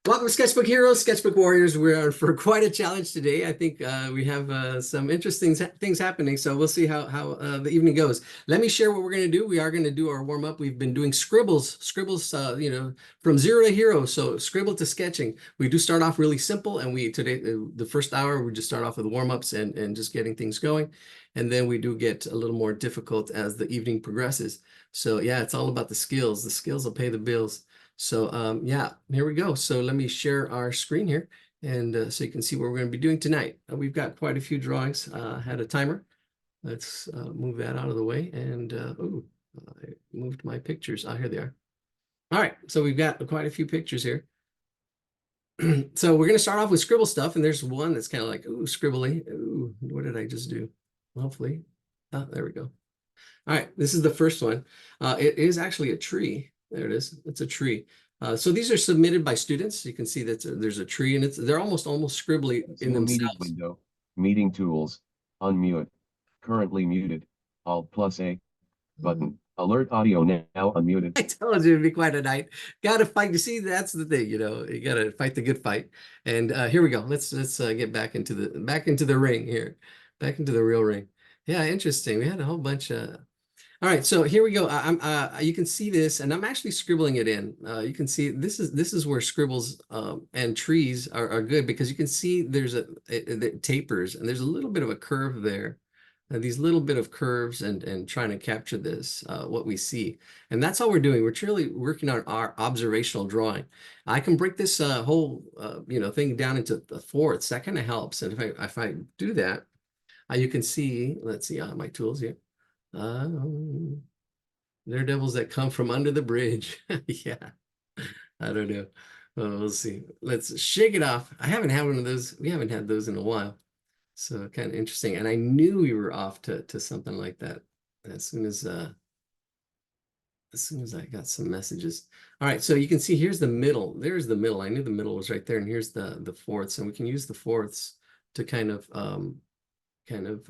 Welcome, Sketchbook Heroes, Sketchbook Warriors. We're for quite a challenge today. I think we have some interesting things happening, so we'll see how the evening goes. Let me share what we're going to do. We are going to do our warm up. We've been doing scribbles, from zero to hero. So scribble to sketching. We do start off really simple, and we today the first hour we just start off with warm ups and just getting things going, and then we do get a little more difficult as the evening progresses. So yeah, it's all about the skills. The skills will pay the bills. So yeah, here we go. So let me share our screen here, and so you can see what we're going to be doing tonight. We've got quite a few drawings. Had a timer. Let's move that out of the way. And I moved my pictures. Ah, here they are. All right, so we've got quite a few pictures here. So we're going to start off with scribble stuff, and there's one that's kind of like, ooh, scribbly. Ooh, what did I just do? Hopefully, there we go. All right, this is the first one. It is actually a tree. There it is. It's a tree. So these are submitted by students. You can see that there's a tree, and they're almost scribbly in Zoom meeting themselves. window. Meeting tools. Unmute. Currently muted. Alt plus A. Button. Alert audio now unmuted. I told you it'd be quite a night. Got to fight. You see, that's the thing. You got to fight the good fight. And here we go. Let's get back into the ring here, back into the real ring. Yeah, interesting. We had a whole bunch of. All right, so here we go. You can see this, and I'm actually scribbling it in. You can see this is where scribbles and trees are good because you can see there's it tapers, and there's a little bit of a curve there. These little bit of curves and trying to capture this what we see, and that's all we're doing. We're truly working on our observational drawing. I can break this whole thing down into the fourths. That kind of helps, and if I do that, you can see. Let's see my tools here. Daredevils that come from under the bridge. Yeah, I don't know. Well, we'll see. Let's shake it off. I haven't had one of those. We haven't had those in a while. So kind of interesting. And I knew we were off to something like that as soon as I got some messages. All right, so you can see here's the middle. There's the middle. I knew the middle was right there, and here's the fourths, and we can use the fourths to kind of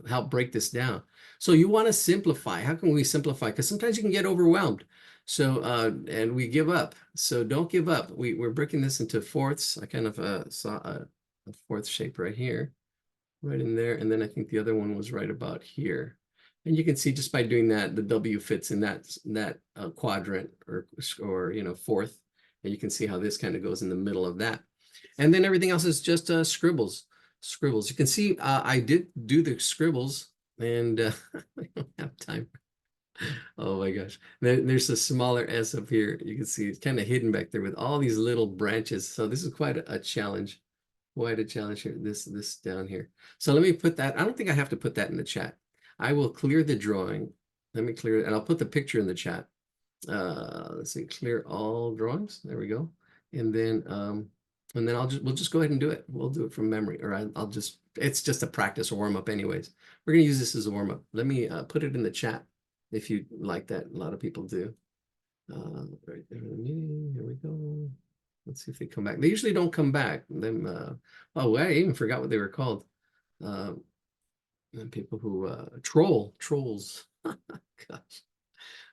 help break this down. So you want to simplify. How can we simplify? Because sometimes you can get overwhelmed. So and we give up. So don't give up. We're breaking this into fourths. I kind of saw a fourth shape right here, right in there, and then I think the other one was right about here. And you can see just by doing that, the W fits in that quadrant or fourth, and you can see how this kind of goes in the middle of that. And then everything else is just scribbles. You can see I did do the scribbles, and I don't have time. Oh my gosh. There's a smaller S up here. You can see it's kind of hidden back there with all these little branches. So this is quite a challenge. Quite a challenge here. This down here. So let me put that. I don't think I have to put that in the chat. I will clear the drawing. Let me clear it, and I'll put the picture in the chat. Let's see, clear all drawings. There we go. And then we'll just go ahead and do it. We'll do it from memory, or it's just a practice or warm up anyways. We're gonna use this as a warm up. Let me put it in the chat if you like that. A lot of people do. Right there in the meeting. Here we go. Let's see if they come back. They usually don't come back. Oh, I even forgot what they were called. And people who trolls. Gosh.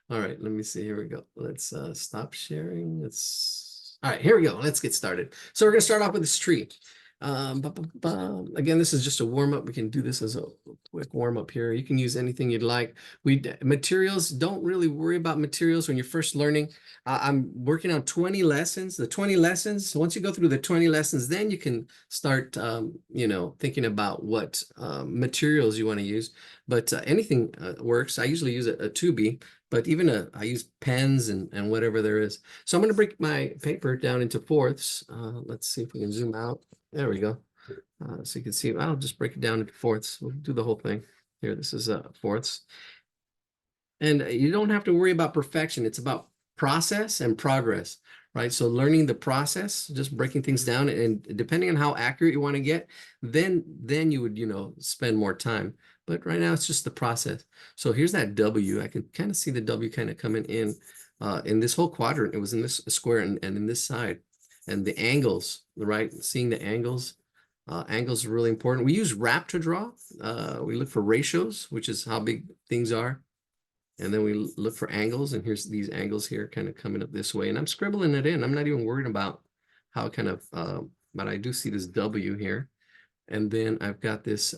All right, let me see. Here we go. Let's stop sharing. All right, here we go. Let's get started. So we're going to start off with this tree. Again, this is just a warm-up. We can do this as a quick warm-up here. You can use anything you'd like. Materials, don't really worry about materials when you're first learning. I'm working on 20 lessons. The 20 lessons, once you go through the 20 lessons, then you can start, thinking about what materials you want to use. But anything works. I usually use a 2B, but even I use pens and whatever there is. So I'm going to break my paper down into fourths. Let's see if we can zoom out. There we go. So you can see, I'll just break it down into fourths. We'll do the whole thing. Here, this is fourths. And you don't have to worry about perfection. It's about process and progress, right? So learning the process, just breaking things down, and depending on how accurate you want to get, then you would, spend more time. But right now it's just the process. So here's that W. I can kind of see the W kind of coming in this whole quadrant. It was in this square and in this side. And the angles, right? Seeing the angles. Angles are really important. We use wrap to draw. We look for ratios, which is how big things are. And then we look for angles, and here's these angles here kind of coming up this way. And I'm scribbling it in. I'm not even worried about how kind of, but I do see this W here. And then I've got this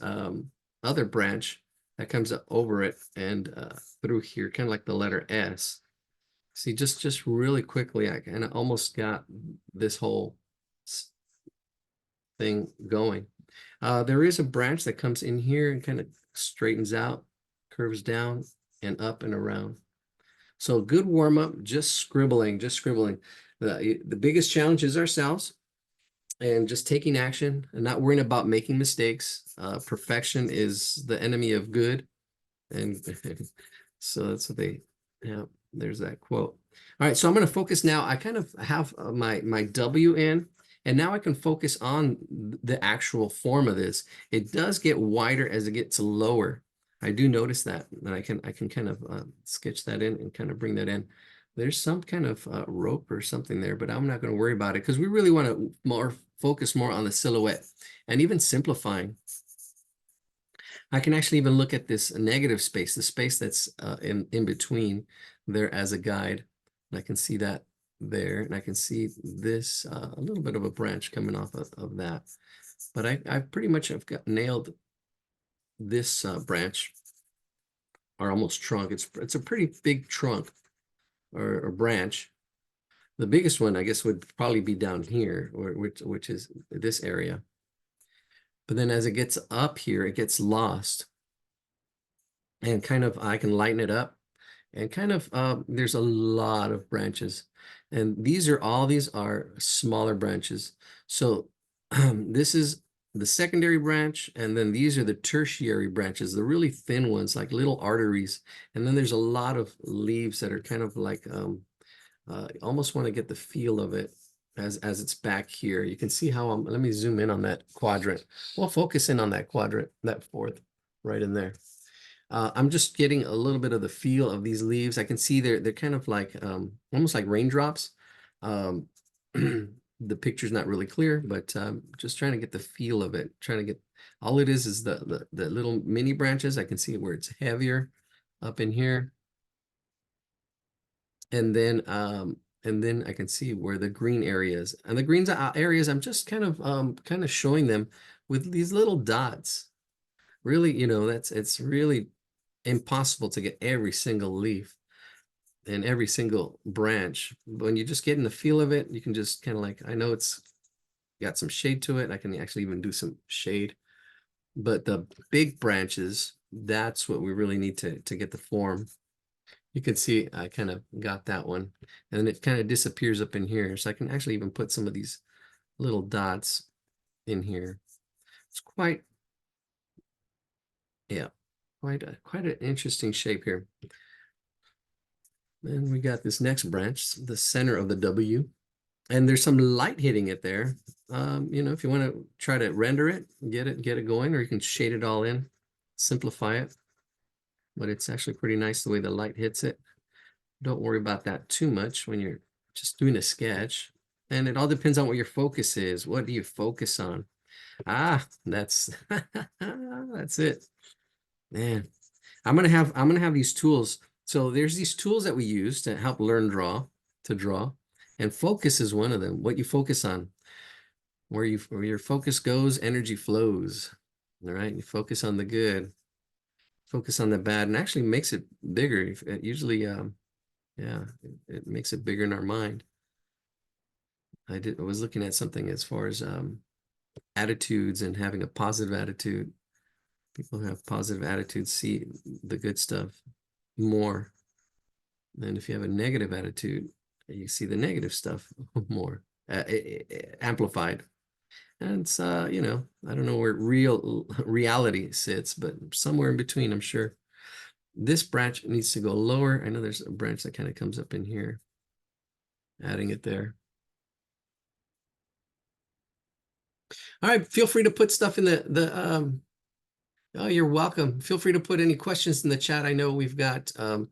other branch that comes up over it and through here, kind of like the letter S. See, just really quickly, I kind of almost got this whole thing going. There is a branch that comes in here and kind of straightens out, curves down and up and around. So good warm up, just scribbling, just scribbling. The biggest challenge is ourselves and just taking action and not worrying about making mistakes. Perfection is the enemy of good. And so that's what they, yeah, there's that quote. All right, so I'm going to focus now. I kind of have my W in, and now I can focus on the actual form of this. It does get wider as it gets lower. I do notice that, and I can kind of sketch that in and kind of bring that in. There's some kind of rope or something there, but I'm not going to worry about it because we really want to focus more on the silhouette and even simplifying. I can actually even look at this negative space, the space that's in between there as a guide. And I can see that there, and I can see this, a little bit of a branch coming off of that. But I pretty much have nailed this branch, or almost trunk. It's a pretty big trunk or branch. The biggest one, I guess, would probably be down here, or which is this area. But then as it gets up here, it gets lost. And kind of, I can lighten it up. And kind of, there's a lot of branches. And these are smaller branches. So this is the secondary branch. And then these are the tertiary branches, the really thin ones, like little arteries. And then there's a lot of leaves that are kind of like, almost want to get the feel of it as it's back here. You can see how let me zoom in on that quadrant. We'll focus in on that quadrant, that fourth, right in there. I'm just getting a little bit of the feel of these leaves. I can see they're kind of like almost like raindrops. The picture's not really clear, but just trying to get the feel of it. Trying to get, all it is the little mini branches. I can see where it's heavier up in here. And then I can see where the green areas, and the green areas, I'm just kind of showing them with these little dots. Really, it's really impossible to get every single leaf and every single branch. When you just get in the feel of it, you can just kind of like, I know it's got some shade to it. I can actually even do some shade, but the big branches, that's what we really need to get the form. You can see I kind of got that one, and then it kind of disappears up in here. So I can actually even put some of these little dots in here. It's quite, yeah, quite an interesting shape here. And we got this next branch, the center of the W, and there's some light hitting it there. If you want to try to render it, get it going, or you can shade it all in, simplify it. But it's actually pretty nice the way the light hits it. Don't worry about that too much when you're just doing a sketch. And it all depends on what your focus is. What do you focus on? Ah, that's that's it. Man, I'm gonna have these tools. So there's these tools that we use to help learn to draw. And focus is one of them. What you focus on. Where your focus goes, energy flows. All right. You focus on the good, focus on the bad, and actually makes it bigger. It usually yeah, it makes it bigger in our mind. I was looking at something as far as attitudes and having a positive attitude. People who have positive attitudes see the good stuff more. And if you have a negative attitude, you see the negative stuff more amplified. And it's I don't know where reality sits, but somewhere in between, I'm sure. This branch needs to go lower. I know there's a branch that kind of comes up in here, adding it there. All right, feel free to put stuff in oh, you're welcome. Feel free to put any questions in the chat. I know we've got and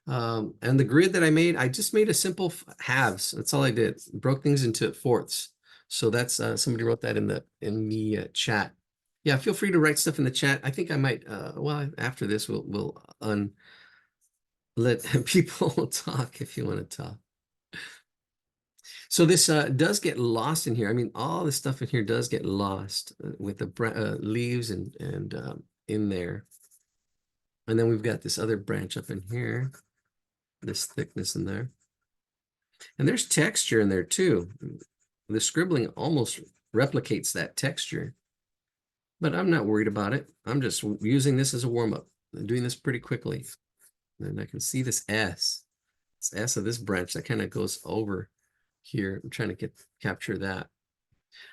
the grid that I made, I just made a simple halves. That's all I did. Broke things into fourths. So that's somebody wrote that in the chat. Yeah, feel free to write stuff in the chat. I think I might well, after this we'll let people talk if you want to talk. So this does get lost in here. I mean, all this stuff in here does get lost with the leaves and in there. And then we've got this other branch up in here, this thickness in there. And there's texture in there too. The scribbling almost replicates that texture. But I'm not worried about it. I'm just using this as a warm-up. I'm doing this pretty quickly. And I can see this S. This S of this branch that kind of goes over here. I'm trying to capture that.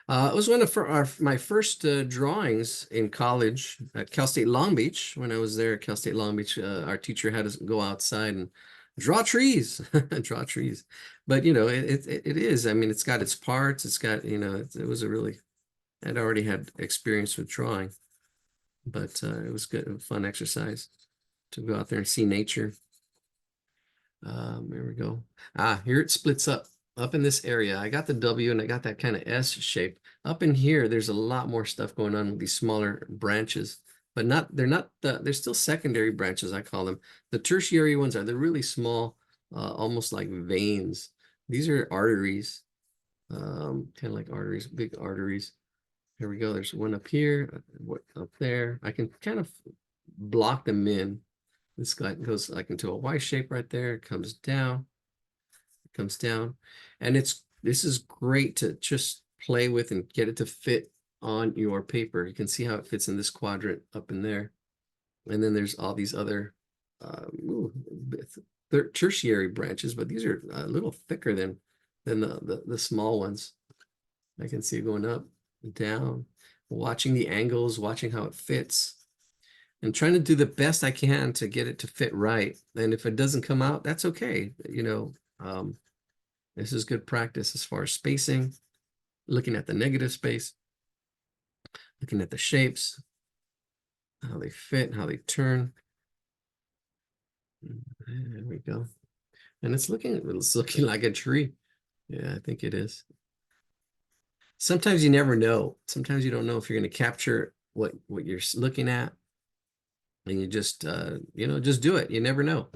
It was one of my first drawings in college at Cal State Long Beach. When I was there at Cal State Long Beach, our teacher had us go outside and draw trees, draw trees. But you know, it is. I mean, it's got its parts. It's got, you know, it was a really. I'd already had experience with drawing, but it was good, a fun exercise to go out there and see nature. There we go. Here it splits up in this area. I got the W and I got that kind of S shape. Up in here, there's a lot more stuff going on with these smaller branches, but they're still secondary branches, I call them. The tertiary ones they're really small, almost like veins. These are arteries, kind of like arteries, big arteries. Here we go. There's one up here, up there. I can kind of block them in. This guy goes like into a Y shape right there. It comes down. It comes down. And this is great to just play with and get it to fit on your paper. You can see how it fits in this quadrant up in there. And then there's all these other tertiary branches, but these are a little thicker than the small ones. I can see it going up, down, watching the angles, watching how it fits, and trying to do the best I can to get it to fit right. And if it doesn't come out, that's okay. You know, this is good practice as far as spacing, looking at the negative space, looking at the shapes, how they fit, how they turn. There we go. And it's looking like a tree. Yeah, I think it is. Sometimes you never know. Sometimes you don't know if you're going to capture what you're looking at. And you just, you know, just do it. You never know.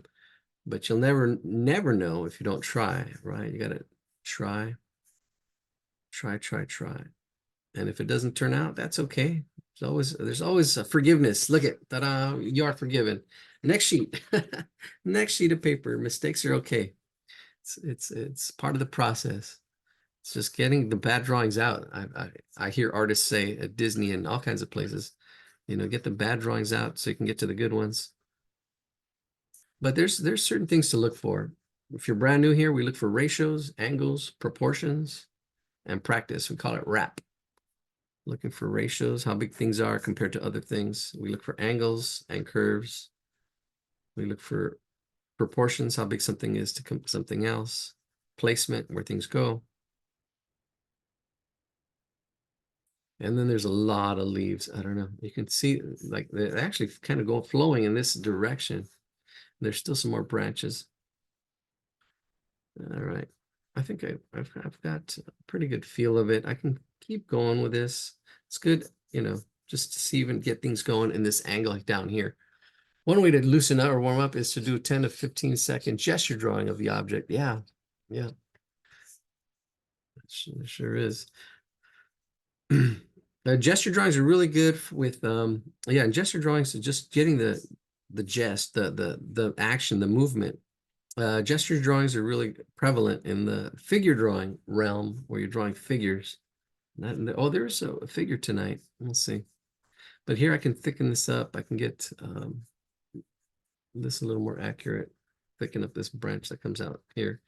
But you'll never know if you don't try, right? You got to try. And if it doesn't turn out, that's okay. There's always a forgiveness. Look at, ta-da, you are forgiven. Next sheet. Next sheet of paper. Mistakes are okay. It's part of the process. It's just getting the bad drawings out. I hear artists say at Disney and all kinds of places, you know, get the bad drawings out so you can get to the good ones. But there's certain things to look for. If you're brand new here, we look for ratios, angles, proportions, and practice. We call it RAP. Looking for ratios, how big things are compared to other things. We look for angles and curves. We look for proportions, how big something is to something else. Placement, where things go. And then there's a lot of leaves. I don't know. You can see like they actually kind of go flowing in this direction. There's still some more branches. All right. I think I've got a pretty good feel of it. I can keep going with this. It's good, you know, just to see even get things going in this angle like down here. One way to loosen up or warm up is to do 10 to 15 second gesture drawing of the object. Yeah. It sure is. Gesture drawings are really good with yeah, and gesture drawings are just getting the gest, the action, the movement. Gesture drawings are really prevalent in the figure drawing realm where you're drawing figures. Oh, there's a figure tonight. We'll see. But here I can thicken this up. I can get this a little more accurate. Thicken up this branch that comes out here.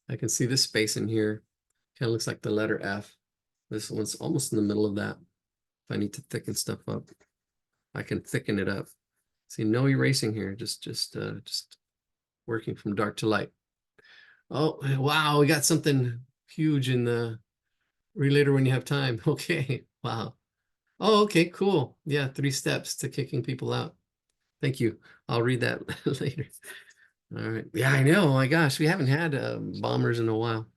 I can see this space in here. Kind of looks like the letter F. This one's almost in the middle of that. If I need to thicken stuff up, I can thicken it up. See, no erasing here, just working from dark to light. Oh, wow, we got something huge in the read later when you have time. Okay, wow. Oh, okay, cool. Yeah, 3 steps to kicking people out. Thank you. I'll read that later. All right. Yeah, I know. Oh my gosh, we haven't had bombers in a while.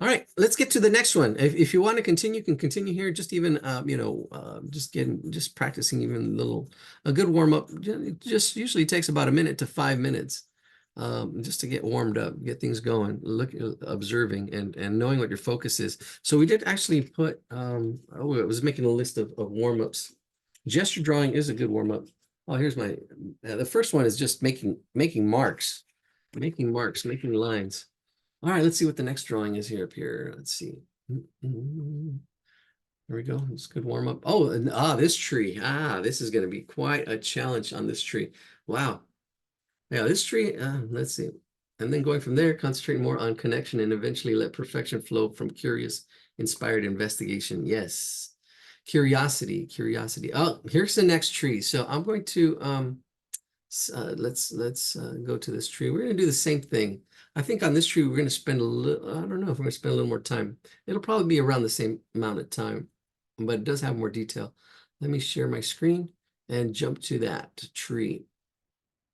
All right, let's get to the next one. If you want to continue, you can continue here. Just even, you know, just practicing even a good warm up. It just usually takes about 1 minute to 5 minutes. just to get warmed up, get things going, observing and knowing what your focus is. So we did actually put, oh, it was making a list of warm-ups. Gesture drawing is a good warm-up. Oh, here's my, the first one is just making marks, making lines. All right, let's see what the next drawing is here up here. Let's see. There we go. It's a good warm up. Oh, and this tree. This is going to be quite a challenge on this tree. Wow. Yeah, this tree, let's see. And then going from there, concentrate more on connection and eventually let perfection flow from curious, inspired investigation. Yes. Curiosity. Oh, here's the next tree. So I'm going to let's go to this tree. We're going to do the same thing. I think on this tree, we're going to spend a little, I don't know if we're going to spend a little more time. It'll probably be around the same amount of time, but it does have more detail. Let me share my screen and jump to that tree.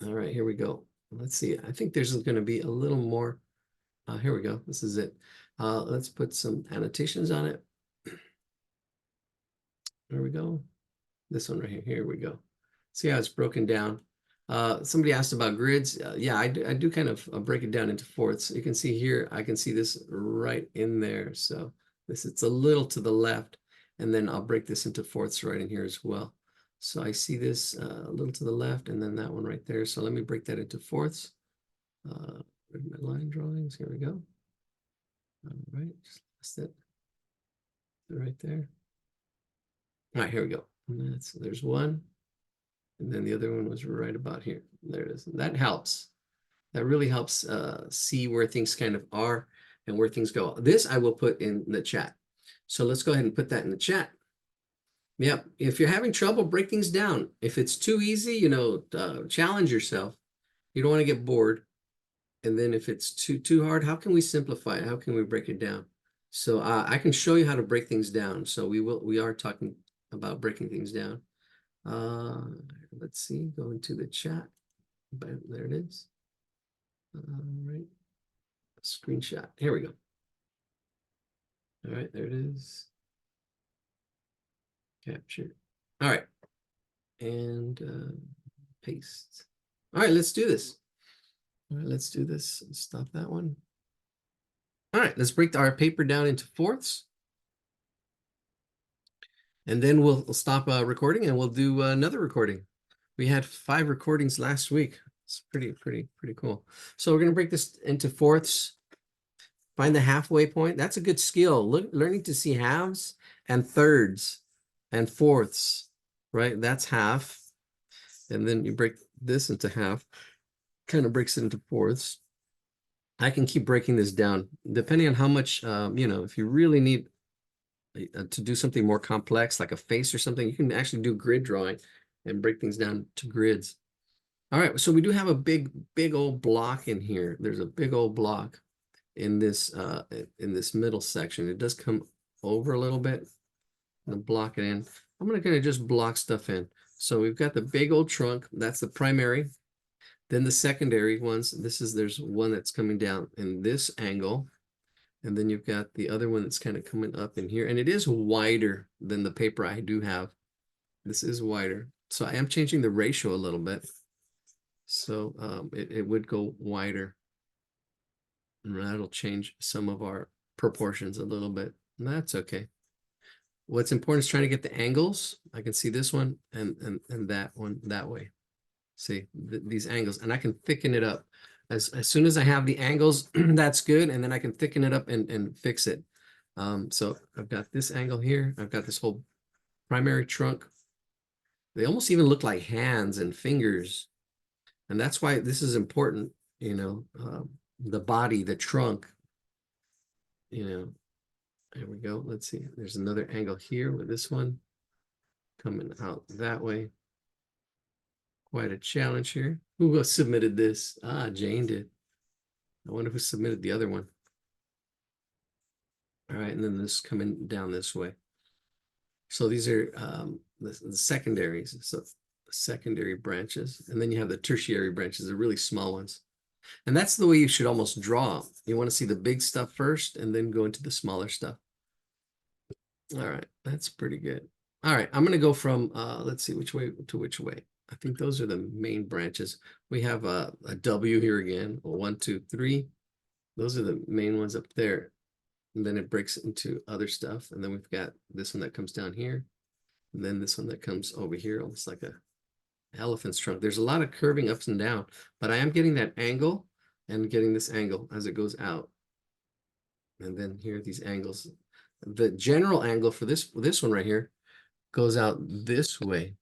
All right, here we go. Let's see. I think there's going to be a little more. Here we go. This is it. Let's put some annotations on it. There we go. This one right here. Here we go. See how it's broken down. Somebody asked about grids. Yeah, I do kind of break it down into fourths. You can see here, I can see this right in there. So it's a little to the left, and then I'll break this into fourths right in here as well. So I see this a little to the left, and then that one right there. So let me break that into fourths. Where's my line drawings? Here we go. All right, just lost it. Right there. All right, here we go. There's one. And then the other one was right about here. There it is. That helps. That really helps see where things kind of are and where things go. This I will put in the chat. So let's go ahead and put that in the chat. Yep. If you're having trouble, break things down. If it's too easy, challenge yourself. You don't want to get bored. And then if it's too hard, how can we simplify it? How can we break it down? So I can show you how to break things down. So we are talking about breaking things down. Let's see, go into the chat. Bam, there it is. All right, screenshot. Here we go. All right, there it is. Capture. All right, and paste. All right, let's do this. All right, let's do this. Stop that one. All right, let's break our paper down into fourths. And then we'll stop recording and we'll do another recording. We had 5 recordings last week. It's pretty cool. So we're going to break this into fourths. Find the halfway point. That's a good skill. Learning to see halves and thirds and fourths, right? That's half. And then you break this into half, kind of breaks it into fourths. I can keep breaking this down depending on how much, if you really need to do something more complex, like a face or something, you can actually do grid drawing and break things down to grids. All right, so we do have a big old block in here. There's a big old block in this middle section. It does come over a little bit. I'm gonna block it in. I'm gonna just block stuff in. So we've got the big old trunk. That's the primary. Then the secondary ones. There's one that's coming down in this angle. And then you've got the other one that's kind of coming up in here. And it is wider than the paper I do have. This is wider. So I am changing the ratio a little bit. So it would go wider. And that'll change some of our proportions a little bit. And that's okay. What's important is trying to get the angles. I can see this one and that one that way. See these angles. And I can thicken it up. As soon as I have the angles, that's good. And then I can thicken it up and fix it. So I've got this angle here. I've got this whole primary trunk. They almost even look like hands and fingers. And that's why this is important, the body, the trunk, there we go. Let's see. There's another angle here with this one coming out that way. Quite a challenge here. Who submitted this? Jane did. I wonder who submitted the other one. All right, and then this coming down this way. So these are the secondaries. So secondary branches, and then you have the tertiary branches, the really small ones. And that's the way you should almost draw. You want to see the big stuff first and then go into the smaller stuff. All right, that's pretty good. All right, I'm going to go from, let's see, which way to which way. I think those are the main branches. We have a W here again, 1, 2, 3. Those are the main ones up there. And then it breaks into other stuff. And then we've got this one that comes down here. And then this one that comes over here, almost like a elephant's trunk. There's a lot of curving ups and down, but I am getting that angle and getting this angle as it goes out. And then here are these angles. The general angle for this one right here goes out this way.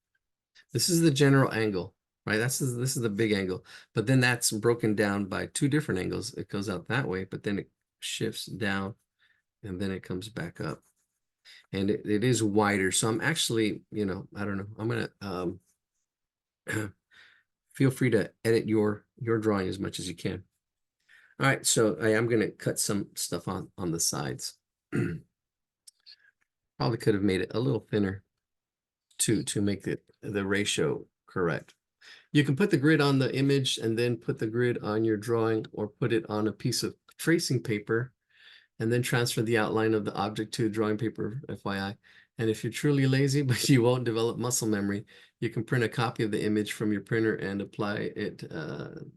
This is the general angle, right? This is the big angle, but then that's broken down by two different angles. It goes out that way, but then it shifts down and then it comes back up. And it is wider. So I'm actually, I don't know. I'm gonna feel free to edit your drawing as much as you can. All right, so I am gonna cut some stuff on the sides. Probably could have made it a little thinner to make the ratio correct. You can put the grid on the image and then put the grid on your drawing, or put it on a piece of tracing paper and then transfer the outline of the object to drawing paper, FYI. And if you're truly lazy, but you won't develop muscle memory, you can print a copy of the image from your printer and apply it,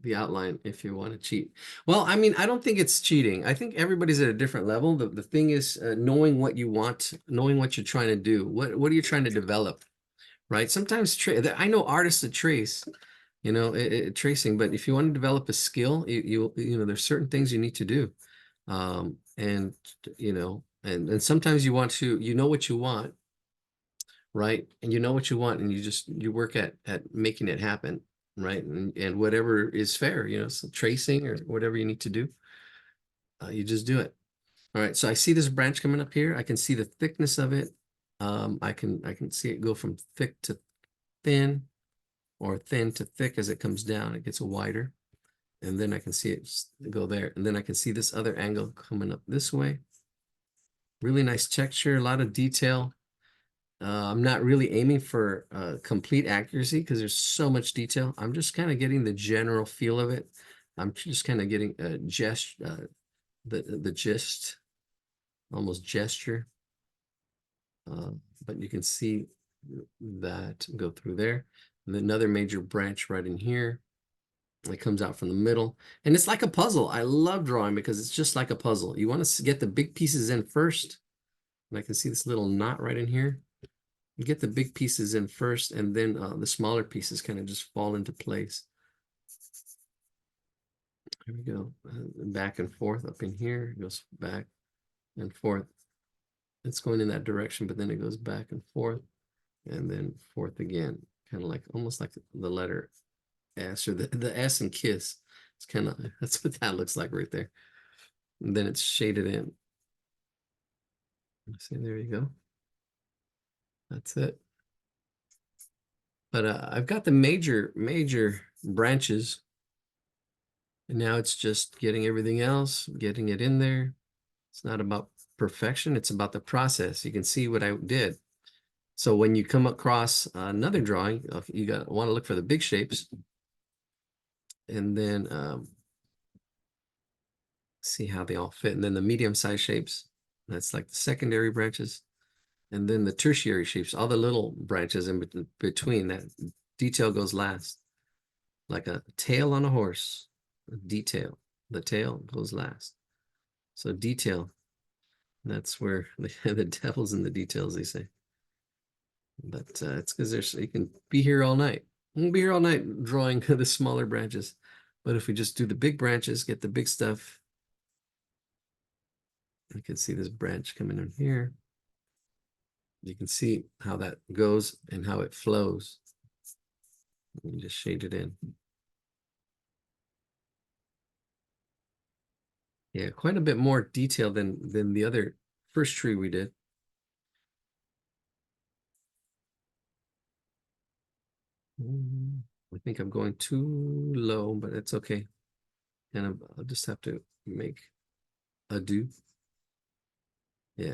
the outline, if you want to cheat. Well, I mean, I don't think it's cheating. I think everybody's at a different level. The thing is knowing what you want, knowing what you're trying to do. What are you trying to develop, right? Sometimes I know artists that trace, tracing, but if you want to develop a skill, there's certain things you need to do. And and sometimes you want to, what you want, right? And you know what you want, and you work at making it happen, right? And whatever is fair, so tracing or whatever you need to do, you just do it. All right, so I see this branch coming up here. I can see the thickness of it. I can see it go from thick to thin, or thin to thick. As it comes down, it gets wider. And then I can see it go there. And then I can see this other angle coming up this way. Really nice texture, a lot of detail. I'm not really aiming for complete accuracy because there's so much detail. I'm just kind of getting the general feel of it. I'm just kind of getting a the gist, almost gesture. But you can see that go through there. And then another major branch right in here. It comes out from the middle, and it's like a puzzle. I love drawing because it's just like a puzzle. You want to get the big pieces in first, and I can see this little knot right in here. You get the big pieces in first, and then the smaller pieces kind of just fall into place. Here we go. Back and forth up in here. It goes back and forth. It's going in that direction, but then it goes back and forth, and then forth again. Kind of like, almost like the letter S, or the S in kiss. It's kind of, that's what that looks like right there. And then it's shaded in. See, there you go. That's it. But I've got the major branches. And now it's just getting everything else, getting it in there. It's not about perfection. It's about the process. You can see what I did. So when you come across another drawing, you want to look for the big shapes. And then see how they all fit. And then the medium-sized shapes, that's like the secondary branches. And then the tertiary shapes, all the little branches in between, that detail goes last. Like a tail on a horse, detail. The tail goes last. So detail, that's where the devil's in the details, they say. But it's because you can be here all night. We'll be here all night drawing the smaller branches. But if we just do the big branches, get the big stuff, you can see this branch coming in here. You can see how that goes and how it flows. You just shade it in. Yeah, quite a bit more detail than the other first tree we did. I think I'm going too low, but it's okay. And I'll just have to make a do. Yeah.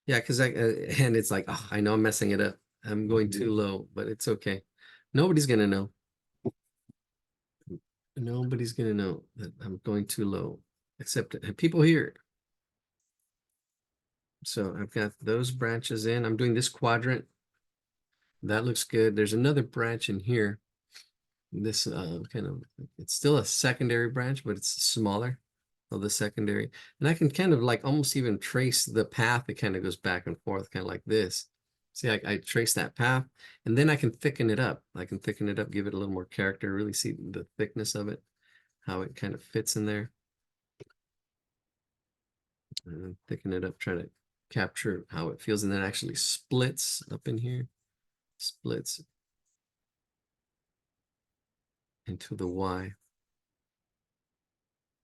Yeah, because and it's like, oh, I know I'm messing it up. I'm going too low, but it's okay. Nobody's gonna know. Nobody's gonna know that I'm going too low, except people here. So I've got those branches in. I'm doing this quadrant. That looks good. There's another branch in here. This kind of, it's still a secondary branch, but it's smaller of the secondary. And I can kind of like almost even trace the path. It kind of goes back and forth, kind of like this. See, I trace that path, and then I can thicken it up. I can thicken it up, give it a little more character, really see the thickness of it, how it kind of fits in there. And then thicken it up, try to capture how it feels, and then actually splits up in here, splits into the Y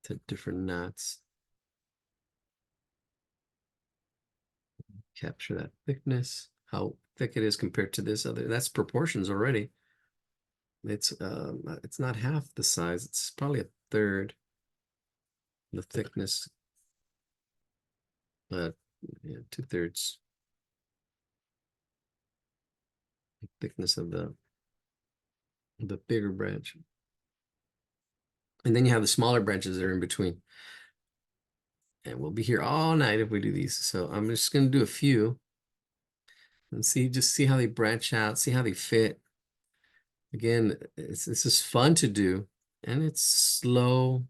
to different knots. Capture that thickness, how thick it is compared to this other. That's proportions already. It's not half the size. It's probably a third the thickness. Yeah, 2/3 thickness of the bigger branch. And then you have the smaller branches that are in between. And we'll be here all night if we do these. So I'm just going to do a few and just see how they branch out, see how they fit. Again, it's just fun to do, and it's slow,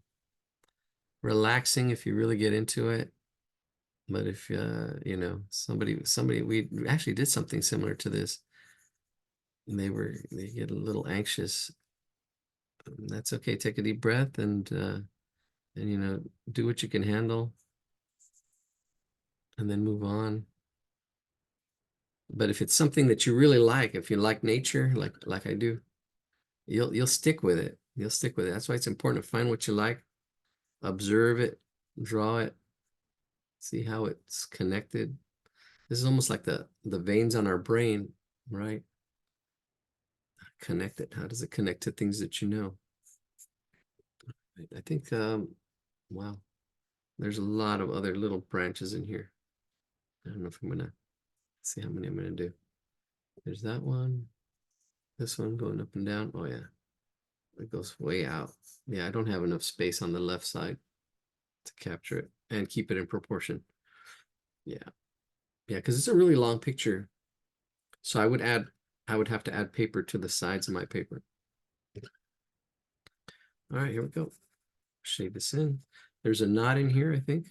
relaxing if you really get into it. But if you know, somebody we actually did something similar to this, and they get a little anxious. That's okay. Take a deep breath and you know, do what you can handle, and then move on. But if it's something that you really like, if you like nature, like I do, you'll stick with it. You'll stick with it. That's why it's important to find what you like, observe it, draw it, see how it's connected. This is almost like the veins on our brain, right? Connect it. How does it connect to things that you know? I think wow, there's a lot of other little branches in here. I don't know if I'm gonna see how many I'm gonna do. There's that one, this one going up and down. Oh yeah, it goes way out. Yeah, I don't have enough space on the left side to capture it and keep it in proportion. Yeah, yeah, because it's a really long picture. So I would have to add paper to the sides of my paper. All right, here we go. Shade this in. There's a knot in here, I think.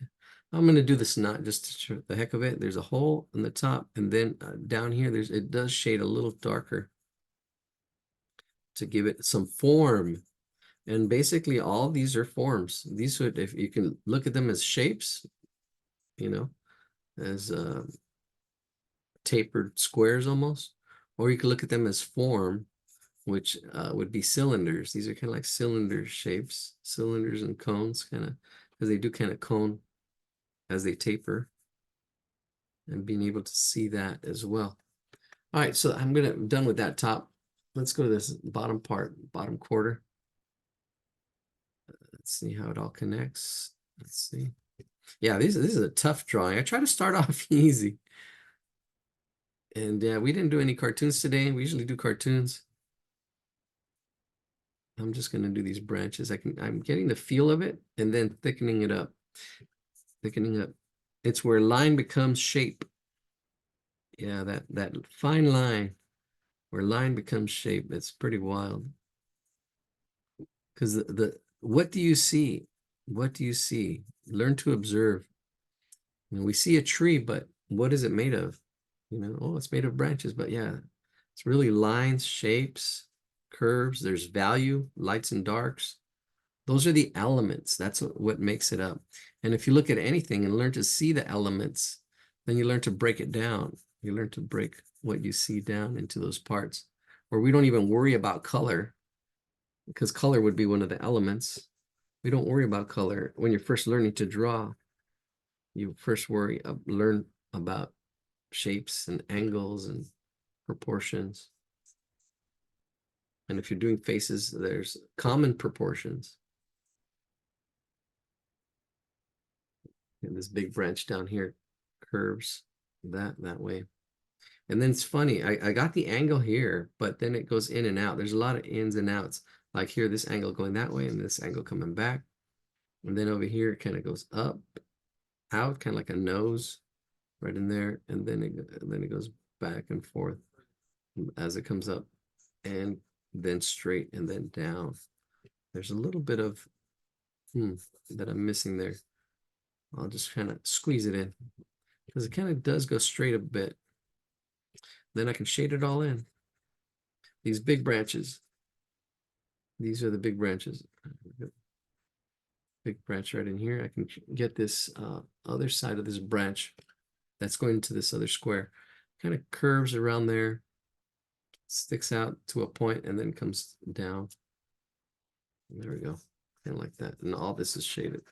I'm going to do this knot just to show the heck of it. There's a hole in the top, and then down here, it does shade a little darker to give it some form. And basically, all these are forms. These would, if you can look at them as shapes, you know, as tapered squares almost, or you can look at them as form, which would be cylinders. These are kind of like cylinder shapes, cylinders and cones, kind of, because they do kind of cone as they taper, and being able to see that as well. All right, so I'm done with that top. Let's go to this bottom part, bottom quarter. Let's see how it all connects. Let's see. Yeah, this is a tough drawing. I try to start off easy. And we didn't do any cartoons today. We usually do cartoons. I'm just going to do these branches. I'm getting the feel of it and then thickening it up. Thickening up. It's where line becomes shape. Yeah, that fine line where line becomes shape. It's pretty wild. Because what do you see? What do you see? Learn to observe. You know, we see a tree, but what is it made of? You know, oh, it's made of branches, but yeah, it's really lines, shapes, curves. There's value, lights and darks. Those are the elements. That's what makes it up. And if you look at anything and learn to see the elements, then you learn to break it down. You learn to break what you see down into those parts, where we don't even worry about color, because color would be one of the elements. We don't worry about color. When you're first learning to draw, you first learn about shapes and angles and proportions. And if you're doing faces, there's common proportions. And this big branch down here curves that way. And then it's funny, I got the angle here, but then it goes in and out. There's a lot of ins and outs. Like here, this angle going that way and this angle coming back. And then over here, it kind of goes up, out, kind of like a nose right in there. And then it goes back and forth as it comes up, and then straight and then down. There's a little bit of that I'm missing there. I'll just kind of squeeze it in because it kind of does go straight a bit. Then I can shade it all in. These big branches. These are the big branches. Big branch right in here. I can get this other side of this branch that's going into this other square. Kind of curves around there, sticks out to a point, and then comes down. There we go. Kind of like that. And all this is shaded.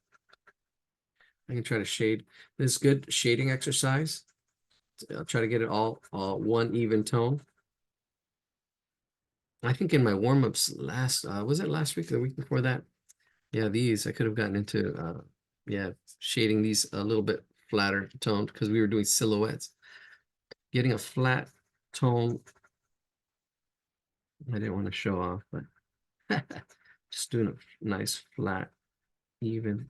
I can try to shade. This is good shading exercise. I'll try to get it all one even tone. I think in my warm-ups was it last week or the week before that? Yeah, these I could have gotten into yeah, shading these a little bit flatter toned because we were doing silhouettes. Getting a flat tone. I didn't want to show off, but just doing a nice flat, even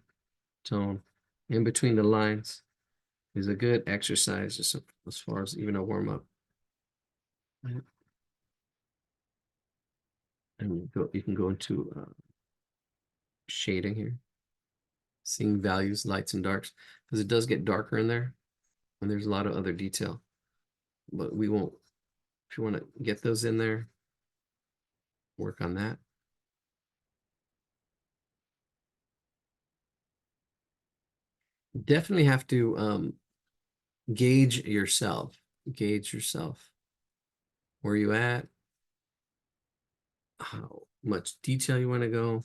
tone in between the lines is a good exercise just as far as even a warm-up. And you can go into shading here, seeing values, lights and darks, because it does get darker in there, and there's a lot of other detail. But we won't. If you want to get those in there, work on that. Definitely have to gauge yourself. Gauge yourself. Where you at? How much detail you want to go?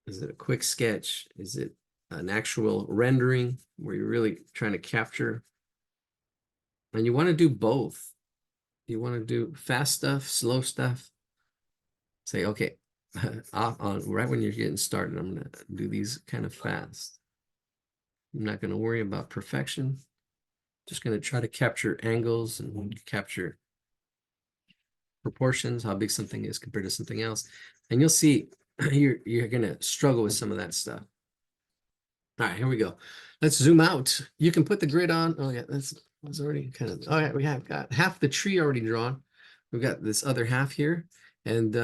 Is it a quick sketch? Is it an actual rendering where you're really trying to capture? And you want to do both. You want to do fast stuff, slow stuff. Say, okay, right when you're getting started, I'm going to do these kind of fast. I'm not going to worry about perfection. Just going to try to capture angles and capture proportions, how big something is compared to something else. And you'll see you're going to struggle with some of that stuff. All right, here we go. Let's zoom out. You can put the grid on. Oh yeah, that's already kind of, oh yeah, we have got half the tree already drawn. We've got this other half here. And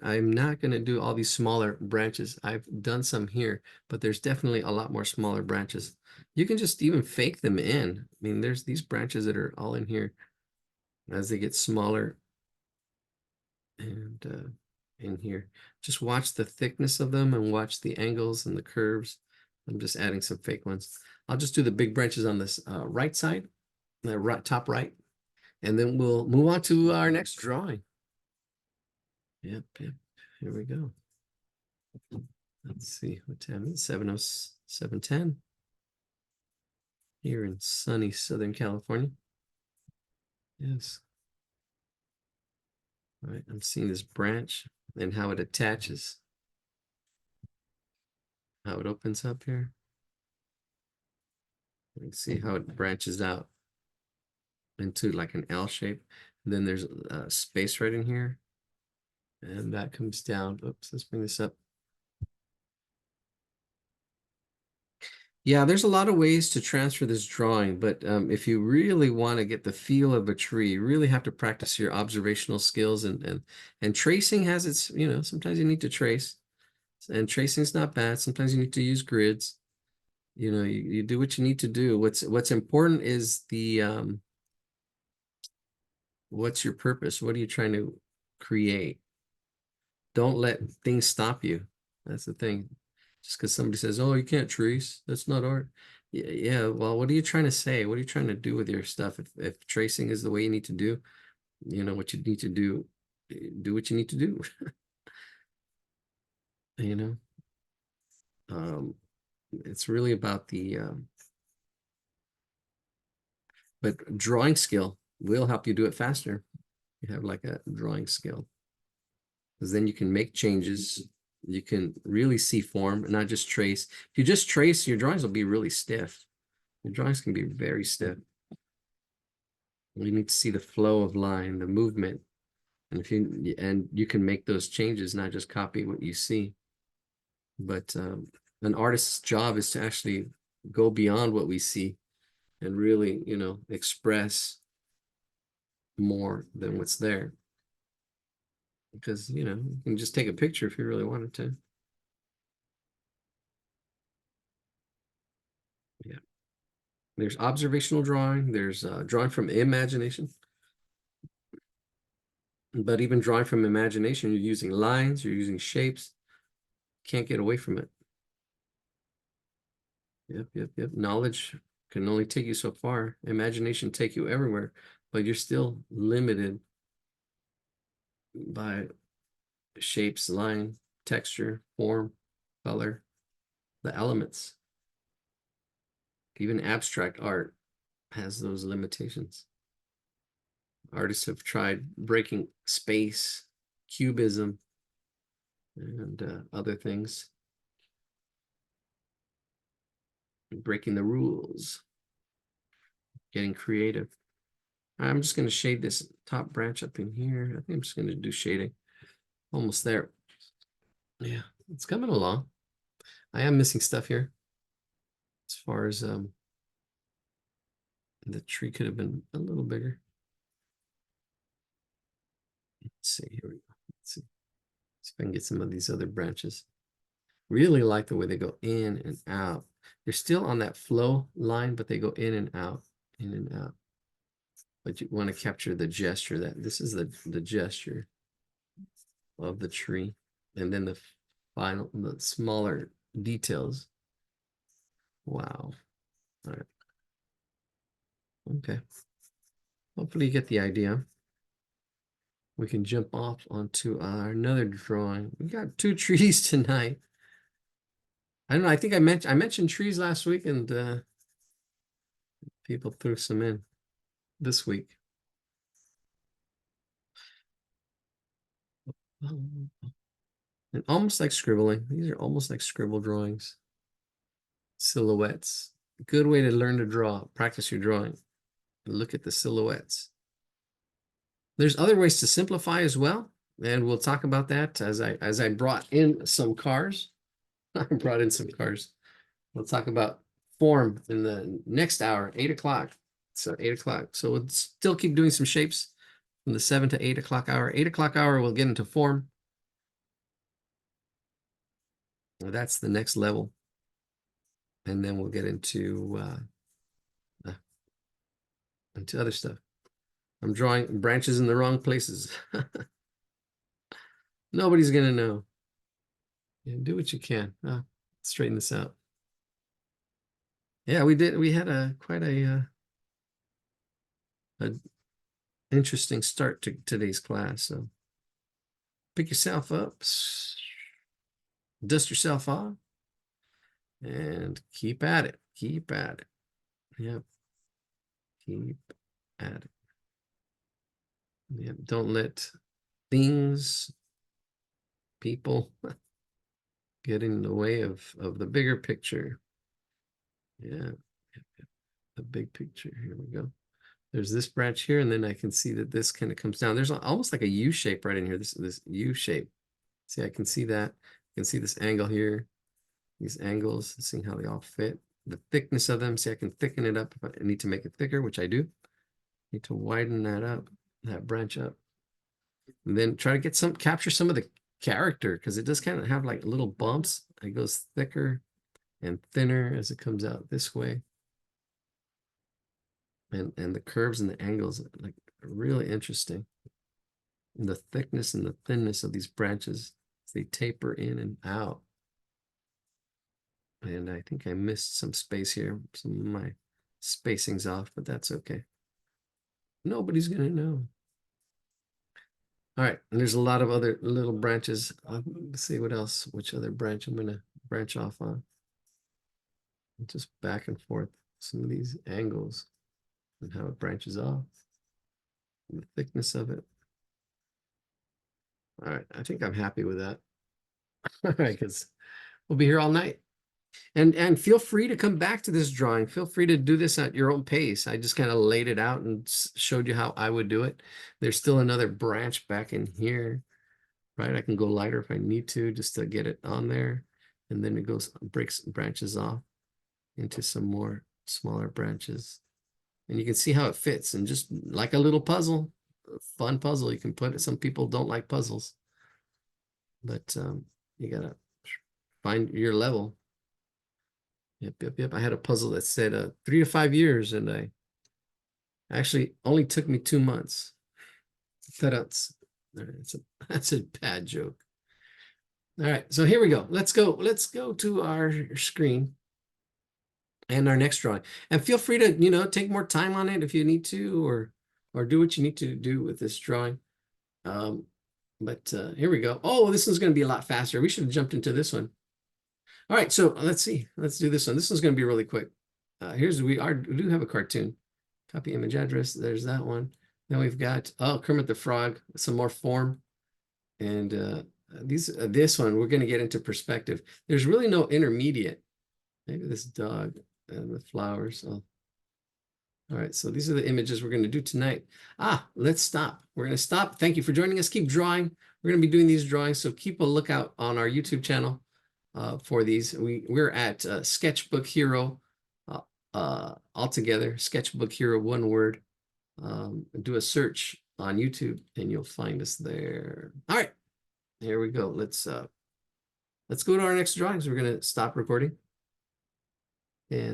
I'm not going to do all these smaller branches. I've done some here, but there's definitely a lot more smaller branches. You can just even fake them in. I mean, there's these branches that are all in here as they get smaller. And in here, just watch the thickness of them and watch the angles and the curves. I'm just adding some fake ones. I'll just do the big branches on this right side, the top right, and then we'll move on to our next drawing. Yep, here we go. Let's see what time is it? 7:10 here in sunny Southern California. Yes. All right, I'm seeing this branch and how it attaches, how it opens up here. You can see how it branches out into like an L shape. And then there's a space right in here. And that comes down. Oops, let's bring this up. Yeah, there's a lot of ways to transfer this drawing, but if you really want to get the feel of a tree, you really have to practice your observational skills and tracing has its, sometimes you need to trace, and tracing is not bad. Sometimes you need to use grids. You do what you need to do. What's important is what's your purpose? What are you trying to create? Don't let things stop you. That's the thing. Just because somebody says, oh, you can't trace, that's not art. Yeah, well, what are you trying to say? What are you trying to do with your stuff? If tracing is the way you need to do, what you need to do what you need to do. It's really about but drawing skill will help you do it faster. You have like a drawing skill. Because then you can make changes. You can really see form, not just trace. If you just trace, your drawings will be really stiff. Your drawings can be very stiff. You need to see the flow of line, the movement. And you can make those changes, not just copy what you see. But an artist's job is to actually go beyond what we see and really, express more than what's there. Because, you can just take a picture if you really wanted to. Yeah. There's observational drawing. There's drawing from imagination. But even drawing from imagination, you're using lines, you're using shapes. Can't get away from it. Yep. Knowledge can only take you so far. Imagination take you everywhere, but you're still limited by shapes, line, texture, form, color, the elements. Even abstract art has those limitations. Artists have tried breaking space, cubism, and other things. Breaking the rules, getting creative. I'm just going to shade this top branch up in here. I think I'm just going to do shading. Almost there. Yeah, it's coming along. I am missing stuff here. As far as the tree could have been a little bigger. Let's see, here we go. Let's see if I can get some of these other branches. Really like the way they go in and out. They're still on that flow line, but they go in and out, in and out. But you want to capture the gesture. That this is the gesture of the tree, and then the smaller details. Wow. All right. Okay. Hopefully you get the idea. We can jump off onto another drawing. We got 2 trees tonight. I don't know. I think I mentioned trees last week, and people threw some in this week. And almost like scribbling. These are almost like scribble drawings. Silhouettes. Good way to learn to draw. Practice your drawing. Look at the silhouettes. There's other ways to simplify as well, and we'll talk about that as I brought in some cars. I brought in some cars. We'll talk about form in the next hour, 8 o'clock. So 8 o'clock. So we'll still keep doing some shapes from the 7 to 8 o'clock hour. 8 o'clock hour, we'll get into form. That's the next level. And then we'll get into other stuff. I'm drawing branches in the wrong places. Nobody's gonna know. Yeah, do what you can. Straighten this out. Yeah, we did. We had quite a interesting start to today's class. So pick yourself up, dust yourself off, and keep at it. Keep at it. Yep. Keep at it. Yep. Don't let things, people get in the way of the bigger picture. Yeah. The big picture. Here we go. There's this branch here, and then I can see that this kind of comes down. There's almost like a U shape right in here. This U shape. See, I can see that. I can see this angle here. These angles, seeing how they all fit. The thickness of them. See, I can thicken it up if I need to make it thicker, which I do. Need to widen that up, that branch up. And then try to capture some of the character, because it does kind of have like little bumps. It goes thicker and thinner as it comes out this way. And the curves and the angles, like, really interesting. And the thickness and the thinness of these branches as they taper in and out. And I think I missed some space here. Some of my spacing's off, but that's okay. Nobody's gonna know. All right, and there's a lot of other little branches. Let's see what else, which other branch I'm gonna branch off on. Just back and forth, some of these angles and how it branches off, and the thickness of it. All right, I think I'm happy with that. All right, because we'll be here all night. And feel free to come back to this drawing. Feel free to do this at your own pace. I just kind of laid it out and showed you how I would do it. There's still another branch back in here, right? I can go lighter if I need to, just to get it on there. And then it branches off into some more smaller branches. And you can see how it fits, and just like a little puzzle, fun puzzle. You can put it. Some people don't like puzzles, but you gotta find your level. Yep. I had a puzzle that said 3 to 5 years, and I actually only took me 2 months. That's that's a bad joke. All right, so here we go. Let's go to our screen and our next drawing. And feel free to, take more time on it if you need to, or do what you need to do with this drawing. But here we go. Oh, this one's going to be a lot faster. We should have jumped into this one. All right, so let's see. Let's do this one. This one's going to be really quick. We do have a cartoon. Copy image address. There's that one. Then we've got, Kermit the Frog, some more form. And this one, we're going to get into perspective. There's really no intermediate. Maybe this dog and the flowers. Oh. All right, so these are the images we're going to do tonight. Let's stop. We're going to stop. Thank you for joining us. Keep drawing. We're going to be doing these drawings, so keep a lookout on our YouTube channel for these. We're at Sketchbook Hero altogether. Sketchbook Hero, one word. Do a search on YouTube and you'll find us there. All right, here we go. Let's go to our next drawings. We're going to stop recording.